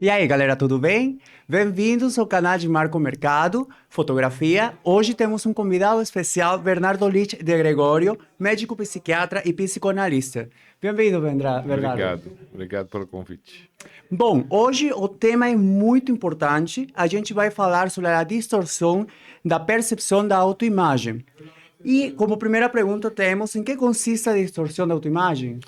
E aí, galera, tudo bem? Bem-vindos ao canal de Marco Mercado, Fotografia. Hoje temos um convidado especial, Bernardo Lich de Gregório, médico psiquiatra e psicoanalista. Bem-vindo, Bernardo. Obrigado pelo convite. Bom, hoje o tema é muito importante. A gente vai falar sobre a distorção da percepção da autoimagem. E como primeira pergunta temos, em que consiste a distorção da autoimagem?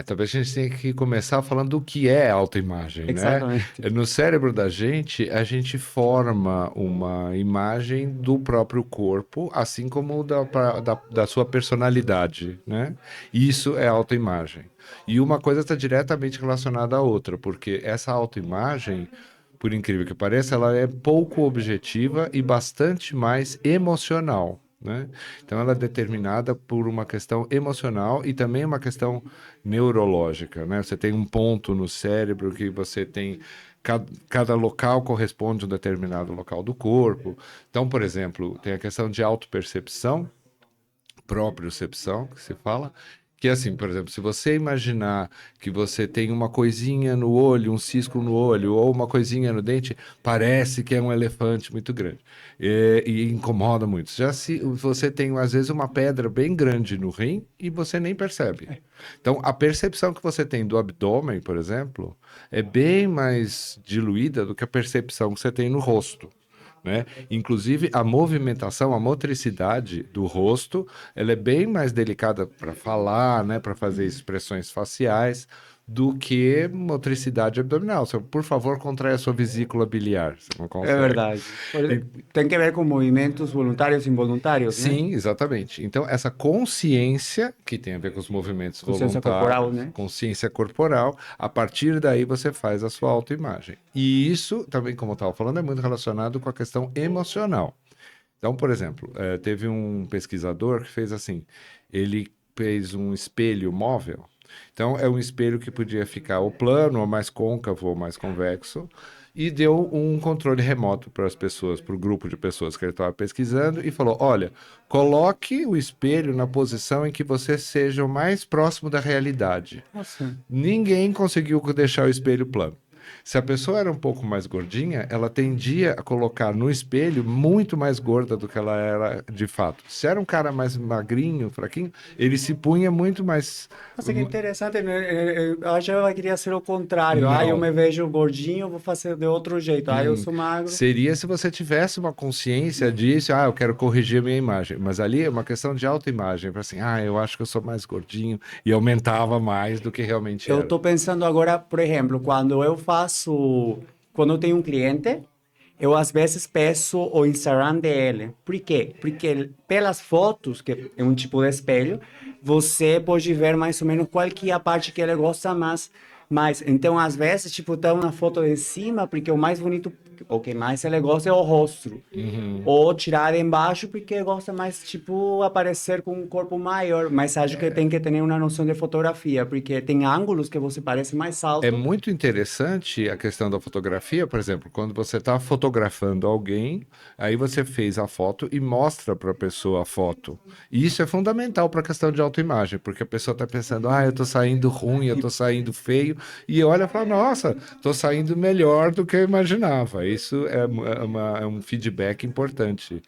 Talvez a gente tenha que começar falando do que é autoimagem, né? Exatamente. No cérebro da gente, a gente forma uma imagem do próprio corpo, assim como da sua personalidade, né? Isso é autoimagem. E uma coisa está diretamente relacionada à outra, porque essa autoimagem, por incrível que pareça, ela é pouco objetiva e bastante mais emocional, né? Então, ela é determinada por uma questão emocional e também uma questão neurológica, né? Você tem um ponto no cérebro que você tem cada local corresponde a um determinado local do corpo. Então, por exemplo, tem a questão de autopercepção, propriocepção, que se fala, que é assim, por exemplo, se você imaginar que você tem uma coisinha no olho, um cisco no olho, ou uma coisinha no dente, parece que é um elefante muito grande e incomoda muito. Já se você tem, às vezes, uma pedra bem grande no rim e você nem percebe. Então, a percepção que você tem do abdômen, por exemplo, é bem mais diluída do que a percepção que você tem no rosto, né? Inclusive, a movimentação, a motricidade do rosto, ela é bem mais delicada para falar, né, para fazer expressões faciais, do que motricidade abdominal. Você, por favor, contraia a sua vesícula biliar. Você não É consegue. verdade. Tem que ver com movimentos voluntários e involuntários, né? Sim, exatamente. Então, essa consciência, que tem a ver com os movimentos Consciência corporal, voluntários, né? consciência corporal, a partir daí você faz a sua autoimagem. E isso, também, como eu estava falando, é muito relacionado com a questão emocional. Então, por exemplo, teve um pesquisador que fez assim: ele fez um espelho móvel. Então, é um espelho que podia ficar ou plano, ou mais côncavo, ou mais convexo, e deu um controle remoto para as pessoas, para o grupo de pessoas que ele estava pesquisando, e falou: olha, coloque o espelho na posição em que você seja o mais próximo da realidade. Nossa. Ninguém conseguiu deixar o espelho plano. Se a pessoa era um pouco mais gordinha, ela tendia a colocar no espelho muito mais gorda do que ela era de fato. Se era um cara mais magrinho, fraquinho, ele se punha muito mais. Nossa, que interessante, né? Eu achava que queria ser o contrário. Ah, eu Não. me vejo gordinho, eu vou fazer de outro jeito. Ah, eu sou magro. Seria se você tivesse uma consciência disso, eu quero corrigir a minha imagem. Mas ali é uma questão de autoimagem. Assim, eu acho que eu sou mais gordinho e aumentava mais do que realmente Eu era. estou pensando agora, por exemplo, quando eu tenho um cliente, eu às vezes peço o Instagram dele. Por quê? Porque pelas fotos, que é um tipo de espelho, você pode ver mais ou menos qual que é a parte que ele gosta mais. Mas, então, às vezes, tipo, tá uma foto de cima, porque o mais bonito, o que mais ele gosta é o rosto. Uhum. Ou tirar de embaixo, porque gosta mais, tipo, aparecer com um corpo maior. Mas acho que tem que ter uma noção de fotografia, porque tem ângulos que você parece mais É alto. muito interessante a questão da fotografia, por exemplo, quando você está fotografando alguém, aí você fez a foto e mostra para a pessoa a foto. E isso é fundamental para a questão de autoimagem, porque a pessoa está pensando, eu estou saindo ruim, eu estou saindo feio, e olha e fala, nossa, estou saindo melhor do que eu imaginava. Isso é um feedback importante.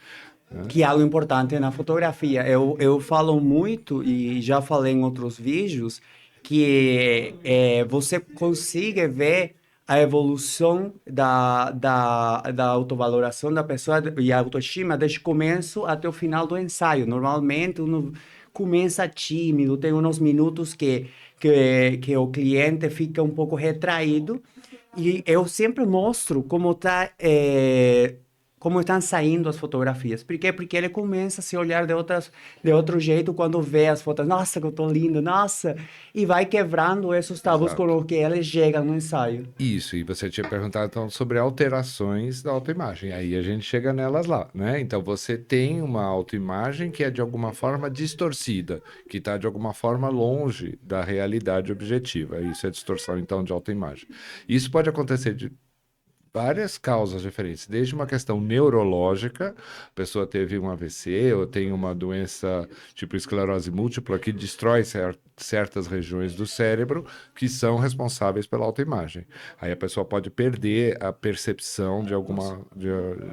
Que é algo importante na fotografia. Eu falo muito, e já falei em outros vídeos, que você consiga ver a evolução da autovaloração da pessoa e a autoestima desde o começo até o final do ensaio. Normalmente, uno começa tímido, tem uns minutos que o cliente fica um pouco retraído, e eu sempre mostro como estão saindo as fotografias. Por quê? Porque ele começa a se olhar de outro jeito quando vê as fotos. Nossa, que eu tô lindo, nossa! E vai quebrando esses tabus com Exato. o que ele chega no ensaio. Isso, e você tinha perguntado então sobre alterações da autoimagem. Aí a gente chega nelas lá, né? Então você tem uma autoimagem que é de alguma forma distorcida, que está de alguma forma longe da realidade objetiva. Isso é distorção então de autoimagem. Isso pode acontecer várias causas diferentes, desde uma questão neurológica, a pessoa teve um AVC ou tem uma doença tipo esclerose múltipla que destrói certas regiões do cérebro que são responsáveis pela autoimagem. Aí a pessoa pode perder a percepção de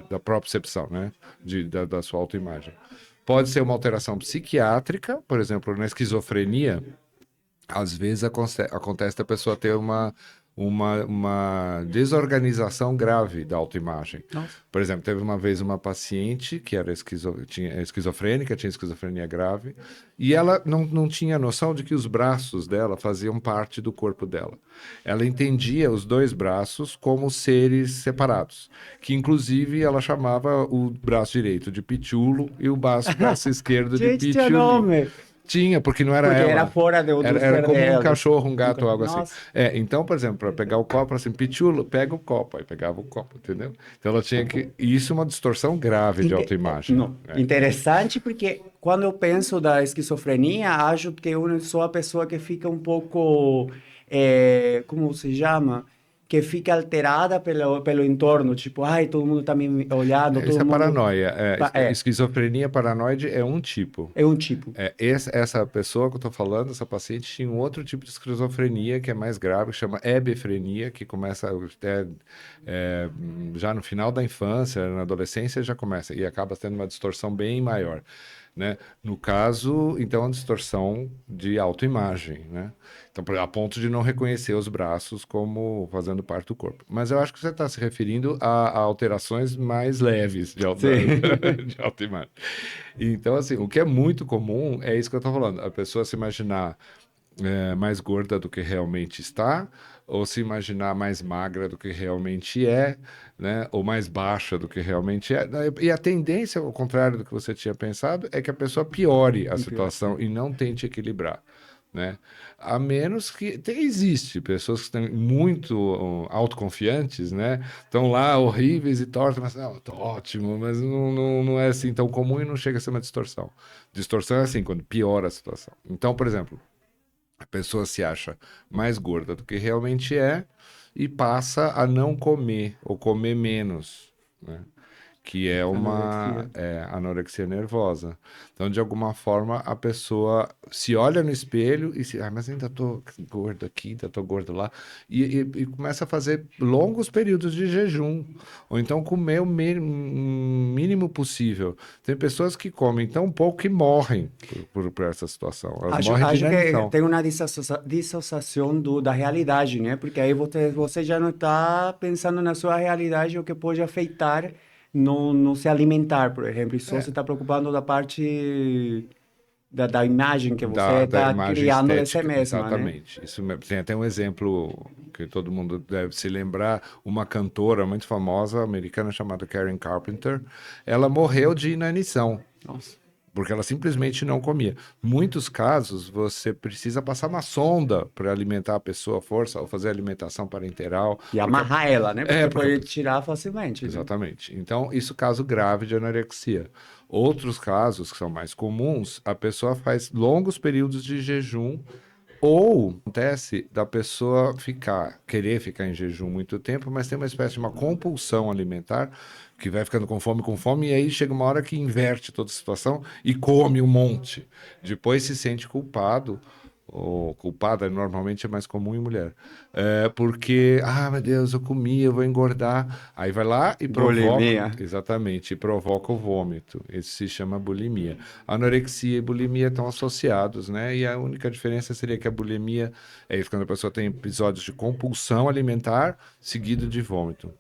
da propriocepção, né, da sua autoimagem. Pode ser uma alteração psiquiátrica, por exemplo, na esquizofrenia, às vezes acontece da pessoa ter uma desorganização grave da autoimagem. Nossa. Por exemplo, teve uma vez uma paciente que era esquizofrênica, tinha esquizofrenia grave, e ela não tinha noção de que os braços dela faziam parte do corpo dela. Ela entendia os dois braços como seres separados, que inclusive ela chamava o braço direito de pitulo e o braço esquerdo de Gente, tinha pituli. nome. Tinha, porque não era Porque ela. era fora do Era ser como um dela. cachorro, um gato, algo assim. Nossa. Então, por exemplo, para pegar o copo, assim, pichulo, pega o copo. Aí pegava o copo, entendeu? Então ela tinha que. E isso é uma distorção grave de autoimagem. Não, interessante porque quando eu penso da esquizofrenia, acho que eu sou a pessoa que fica um pouco, como se chama? Que fica alterada pelo entorno, tipo, ai, todo mundo tá me olhando, Isso todo é mundo... paranoia. É, Esquizofrenia paranoide é um tipo. é um tipo. Essa pessoa que eu estou falando, essa paciente, tinha um outro tipo de esquizofrenia que é mais grave, que chama hebefrenia, que começa até já no final da infância, na adolescência já começa, e acaba tendo uma distorção bem maior, né? No caso, então, a distorção de autoimagem, né? Então, a ponto de não reconhecer os braços como fazendo parte do corpo. Mas eu acho que você está se referindo a alterações mais leves de de autoimagem. Então, assim, o que é muito comum é isso que eu estou falando. A pessoa se imaginar mais gorda do que realmente está, ou se imaginar mais magra do que realmente é, né? Ou mais baixa do que realmente é. E a tendência, ao contrário do que você tinha pensado, é que a pessoa piore a situação e não tente equilibrar. Né? A menos que existe pessoas que estão muito autoconfiantes, né? Estão lá horríveis e tortas, mas não, tô ótimo, mas não é assim tão comum e não chega a ser uma distorção. Distorção é assim, quando piora a situação. Então, por exemplo, a pessoa se acha mais gorda do que realmente é e passa a não comer ou comer menos, né? Que é uma Anorexia. anorexia nervosa. Então, de alguma forma, a pessoa se olha no espelho e se, mas ainda tô gordo aqui, ainda tô gordo lá, e começa a fazer longos períodos de jejum, ou então comer o mínimo possível. Tem pessoas que comem tão pouco que morrem por essa situação. Elas morrem de Acho que inanição. tem uma dissociação da realidade, né? Porque aí você já não está pensando na sua realidade, o que pode afetar no se alimentar, por exemplo. E só É, se está preocupando da parte da imagem que você da está imagem criando de si estética, mesma, né? exatamente. Tem até um exemplo que todo mundo deve se lembrar, uma cantora muito famosa americana chamada Karen Carpenter, ela morreu de inanição, Nossa. porque ela simplesmente não comia. Muitos casos, você precisa passar uma sonda para alimentar a pessoa à força, ou fazer alimentação parenteral, E porque amarrar ela, né? é, Porque porque pode tirar facilmente, né? exatamente. Então, isso caso grave de anorexia. Outros casos que são mais comuns, a pessoa faz longos períodos de jejum ou acontece da pessoa querer ficar em jejum muito tempo, mas tem uma espécie de uma compulsão alimentar que vai ficando com fome, e aí chega uma hora que inverte toda a situação e come um monte. Depois se sente culpado, ou culpada normalmente é mais comum em mulher. Porque, meu Deus, eu comi, eu vou engordar. Aí vai lá e provoca, Bulimia. exatamente, e provoca o vômito. Isso se chama bulimia. Anorexia e bulimia estão associados, né? E a única diferença seria que a bulimia é isso, quando a pessoa tem episódios de compulsão alimentar seguido de vômito.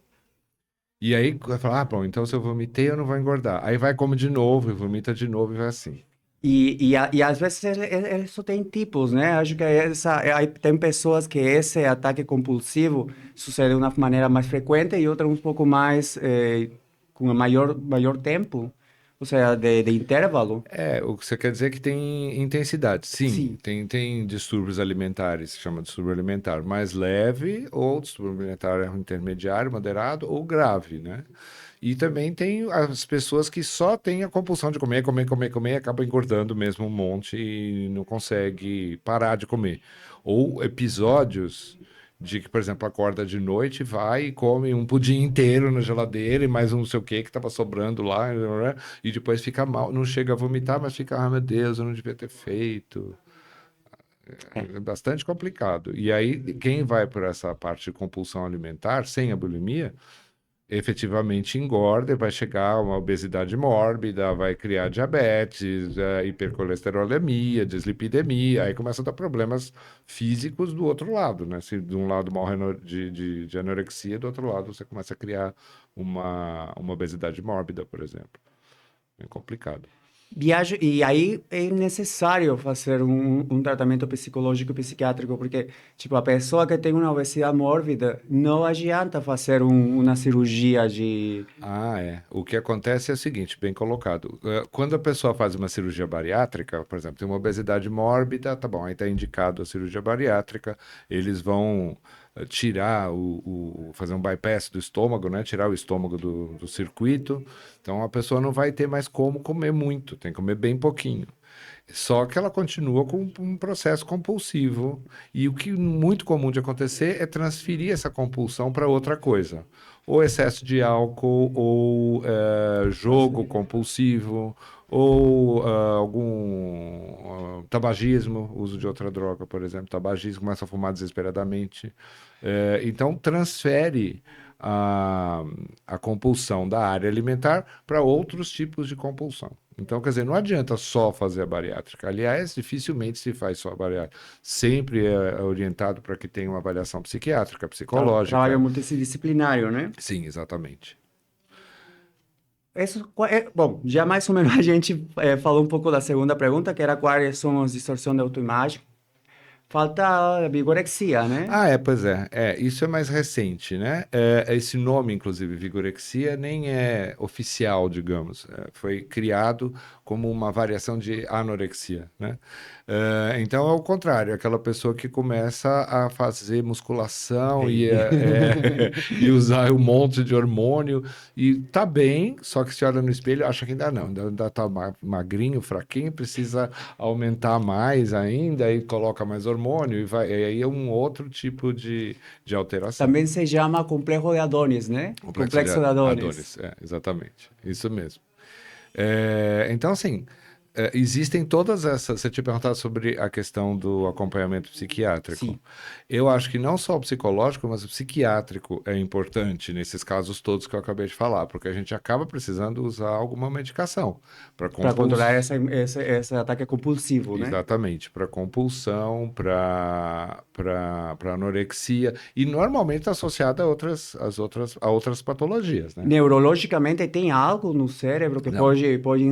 E aí vai falar, bom, então se eu vomitei, eu não vou engordar. Aí vai, come de novo, e vomita de novo, e vai assim. E às vezes ele só tem tipos, né? Acho que aí tem pessoas que esse ataque compulsivo sucede de uma maneira mais frequente e outras um pouco mais, com maior tempo, ou seja, de intervalo. O que você quer dizer é que tem intensidade. Sim, Sim. tem distúrbios alimentares, se chama distúrbio alimentar mais leve, ou distúrbio alimentar intermediário, moderado ou grave, né? E também tem as pessoas que só têm a compulsão de comer, comer, comer, comer, e acabam engordando mesmo um monte e não consegue parar de comer. Ou episódios de que, por exemplo, acorda de noite, vai e come um pudim inteiro na geladeira e mais um não sei o que estava sobrando lá, e depois fica mal, não chega a vomitar, mas fica, ah, meu Deus, eu não devia ter feito. É. É bastante complicado. E aí, quem vai por essa parte de compulsão alimentar, sem a bulimia, efetivamente engorda, e vai chegar a uma obesidade mórbida, vai criar diabetes, hipercolesterolemia, dislipidemia, aí começa a dar problemas físicos do outro lado, né? Se de um lado morre de anorexia, do outro lado você começa a criar uma obesidade mórbida, por exemplo. É complicado. Viagem, e aí é necessário fazer um tratamento psicológico e psiquiátrico, porque, tipo, a pessoa que tem uma obesidade mórbida, não adianta fazer uma cirurgia de... Ah, é. O que acontece é o seguinte, bem colocado. Quando a pessoa faz uma cirurgia bariátrica, por exemplo, tem uma obesidade mórbida, tá bom, aí está indicado a cirurgia bariátrica, eles vão tirar fazer um bypass do estômago, né? Tirar o estômago do circuito. Então a pessoa não vai ter mais como comer muito, tem que comer bem pouquinho. Só que ela continua com um processo compulsivo. E o que é muito comum de acontecer é transferir essa compulsão para outra coisa. Ou excesso de álcool, ou jogo compulsivo, ou algum tabagismo, uso de outra droga, por exemplo, tabagismo, começa a fumar desesperadamente. Então, transfere a, a compulsão da área alimentar para outros tipos de compulsão. Então, quer dizer, não adianta só fazer a bariátrica. Aliás, dificilmente se faz só a bariátrica. Sempre é orientado para que tenha uma avaliação psiquiátrica, Trabalho psicológica. multidisciplinário, né? Sim, exatamente. Isso, bom, já mais ou menos a gente falou um pouco da segunda pergunta, que era quais são as distorções de autoimagem. Falta a vigorexia, né? Ah, pois é. Isso é mais recente, né? Esse nome, inclusive, vigorexia, nem é oficial, digamos. Foi criado como uma variação de anorexia, né? Então é o contrário, aquela pessoa que começa a fazer musculação Ei. e usar um monte de hormônio e tá bem, só que se olha no espelho acha que ainda não, ainda tá magrinho, fraquinho, precisa aumentar mais ainda e coloca mais hormônio e aí é um outro tipo de alteração. Também se chama complexo de Adonis, né? Complexo de Complexo de Adonis. Adonis, exatamente, isso mesmo. Então, assim, existem todas essas. Você tinha perguntado sobre a questão do acompanhamento psiquiátrico. Sim. Eu acho que não só o psicológico, mas o psiquiátrico é importante nesses casos todos que eu acabei de falar, porque a gente acaba precisando usar alguma medicação para Para controlar esse ataque compulsivo, né? Exatamente, para compulsão, para anorexia, e normalmente está associada a outras patologias, né? Neurologicamente, tem algo no cérebro que Não. pode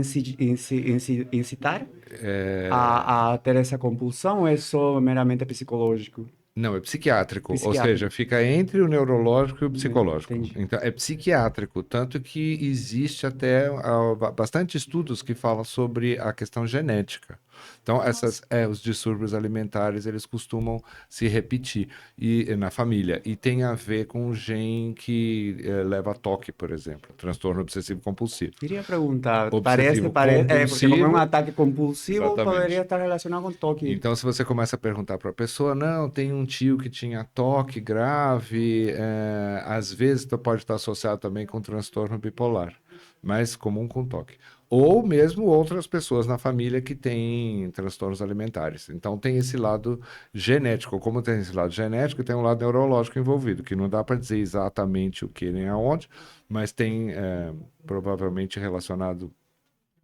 incitar a ter essa compulsão ou é só meramente psicológico? Não, é psiquiátrico, ou seja, Psiquiátrico. fica entre o neurológico e o psicológico. Entendi. Então, é psiquiátrico, tanto que existe até bastante estudos que falam sobre a questão genética. Então, os distúrbios alimentares, eles costumam se repetir na família. E tem a ver com o gene que leva a toque, por exemplo, transtorno obsessivo compulsivo. Queria perguntar, Obsessivo porque como é um compulsivo, ataque compulsivo, poderia exatamente. estar relacionado com toque. Então, se você começa a perguntar para a pessoa, não, tem um tio que tinha toque grave, às vezes pode estar associado também com transtorno bipolar, mais comum com toque. Ou mesmo outras pessoas na família que têm transtornos alimentares. Então, tem esse lado genético. Como tem esse lado genético, tem um lado neurológico envolvido, que não dá para dizer exatamente o que nem aonde, mas tem provavelmente relacionado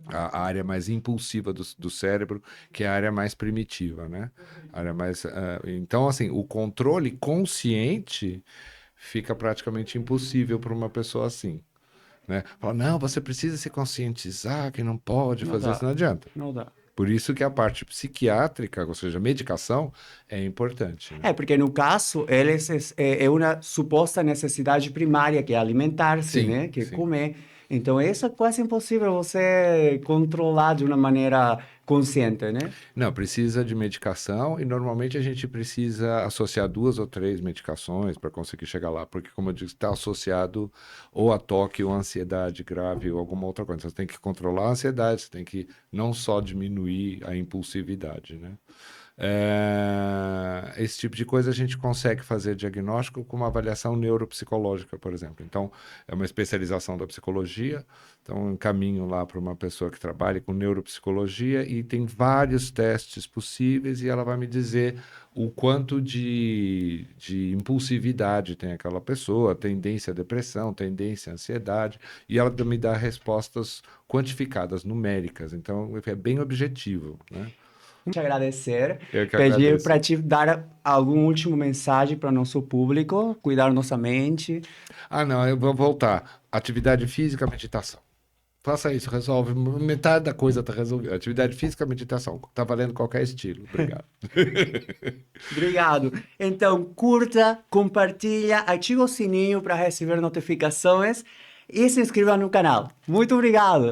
a área mais impulsiva do cérebro, que é a área mais primitiva, né? A área mais, então, assim, o controle consciente fica praticamente impossível para uma pessoa assim, né? Fala, não, você precisa se conscientizar que não pode Não fazer isso, dá, não adianta. não dá. Por isso que a parte psiquiátrica, ou seja, medicação, é importante, né? Porque no caso, eles é uma suposta necessidade primária, que é alimentar-se, Sim, né? Que é sim. comer. Então, isso é quase impossível você controlar de uma maneira consciente, né? Não, precisa de medicação e normalmente a gente precisa associar 2 ou 3 medicações para conseguir chegar lá, porque, como eu disse, está associado ou a toque ou a ansiedade grave ou alguma outra coisa. Você tem que controlar a ansiedade, você tem que não só diminuir a impulsividade, né? Esse tipo de coisa a gente consegue fazer diagnóstico com uma avaliação neuropsicológica, por exemplo. Então, é uma especialização da psicologia. Então, eu encaminho lá para uma pessoa que trabalha com neuropsicologia e tem vários testes possíveis e ela vai me dizer o quanto de impulsividade tem aquela pessoa, tendência à depressão, tendência à ansiedade, e ela me dá respostas quantificadas, numéricas. Então, é bem objetivo, né? Te agradecer, Eu que pedir para agradeço. te dar algum último mensagem para nosso público, cuidar nossa mente. Ah, não, eu vou voltar. Atividade física, meditação. Faça isso, resolve. Metade da coisa tá resolvida. Atividade física, meditação. Tá valendo qualquer estilo. Obrigado. Obrigado. Então, curta, compartilha, ativa o sininho para receber notificações e se inscreva no canal. Muito obrigado!